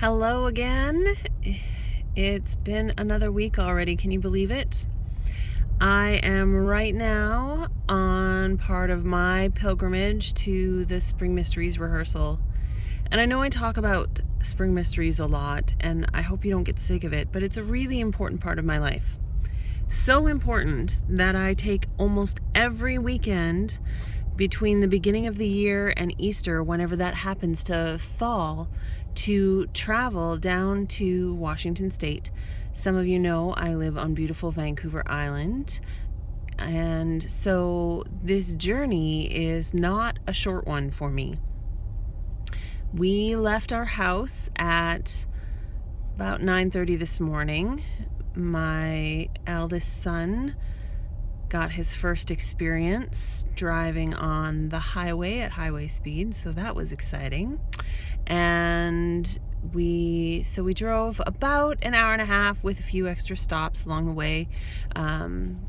Hello again. It's been another week already. Can you believe it? I am right now on part of my pilgrimage to the Spring Mysteries rehearsal. And I know I talk about Spring Mysteries a lot, and I hope you don't get sick of it, but it's a really important part of my life. So important that I take almost every weekend between the beginning of the year and Easter, whenever that happens to fall, to travel down to Washington State. Some of you know I live on beautiful Vancouver Island, and so this journey is not a short one for me. We left our house at about 9:30 this morning. My eldest son got his first experience driving on the highway at highway speed, so that was exciting. And we drove about an hour and a half with a few extra stops along the way,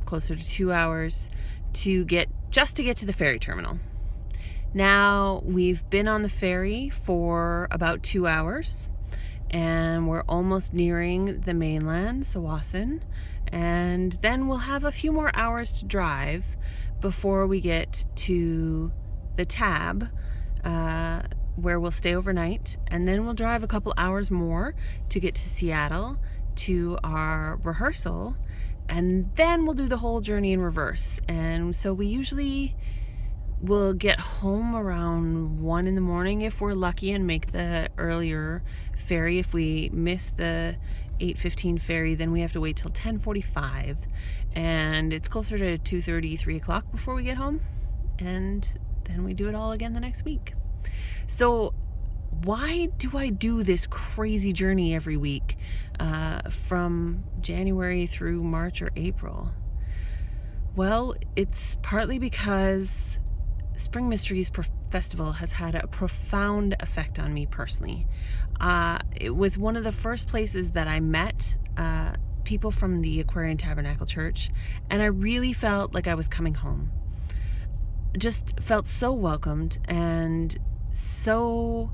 closer to 2 hours to get to the ferry terminal. Now we've been on the ferry for about 2 hours, and we're almost nearing the mainland, Sawasan, and then we'll have a few more hours to drive before we get to the Tab, where we'll stay overnight, and then we'll drive a couple hours more to get to Seattle to our rehearsal, and then we'll do the whole journey in reverse. And so we usually will get home around 1 in the morning if we're lucky and make the earlier ferry. If we miss the 8:15 ferry, then we have to wait till 10:45, and it's closer to 2:30, 3 o'clock before we get home, and then we do it all again the next week. So why do I do this crazy journey every week, from January through March or April? Well, it's partly because Spring Mysteries Festival has had a profound effect on me personally. It was one of the first places that I met people from the Aquarian Tabernacle Church, and I really felt like I was coming home. Just felt so welcomed and so...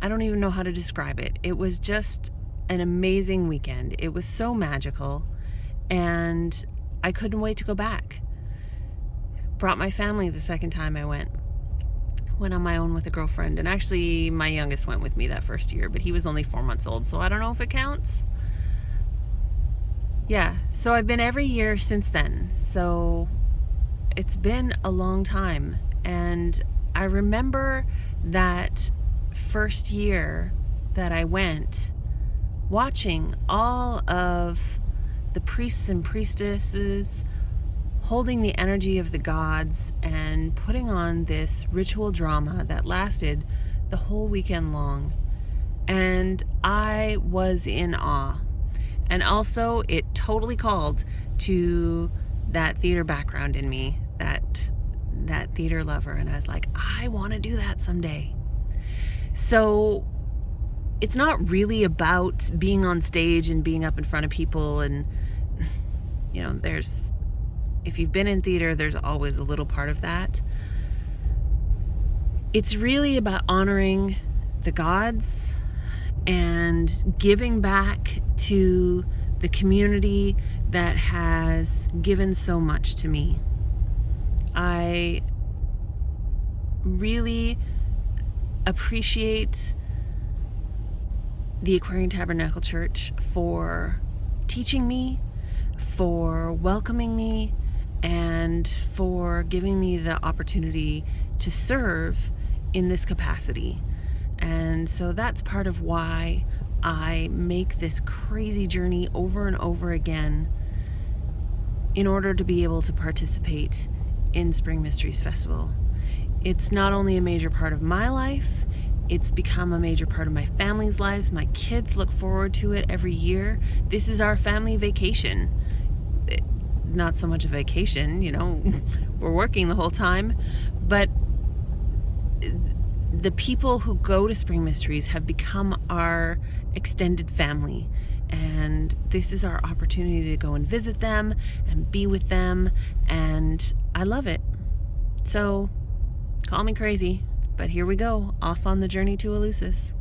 I don't even know how to describe it. It was just an amazing weekend. It was so magical, and I couldn't wait to go back. Brought my family the second time I went. Went on my own with a girlfriend, and actually my youngest went with me that first year, but he was only 4 months old, so I don't know if it counts. Yeah, so I've been every year since then. So it's been a long time, and I remember that first year that I went, watching all of the priests and priestesses holding the energy of the gods and putting on this ritual drama that lasted the whole weekend long. And I was in awe. And also, it totally called to that theater background in me, that theater lover, and I was like, I want to do that someday. So it's not really about being on stage and being up in front of people, and you know, if you've been in theater, there's always a little part of that. It's really about honoring the gods and giving back to the community that has given so much to me. I really appreciate the Aquarian Tabernacle Church for teaching me, for welcoming me, and for giving me the opportunity to serve in this capacity. And so that's part of why I make this crazy journey over and over again in order to be able to participate in Spring Mysteries Festival. It's not only a major part of my life, it's become a major part of my family's lives. My kids look forward to it every year. This is our family vacation. Not so much a vacation, you know, we're working the whole time, but the people who go to Spring Mysteries have become our extended family, and this is our opportunity to go and visit them and be with them, and I love it. So call me crazy, But here we go, off on the journey to Eleusis.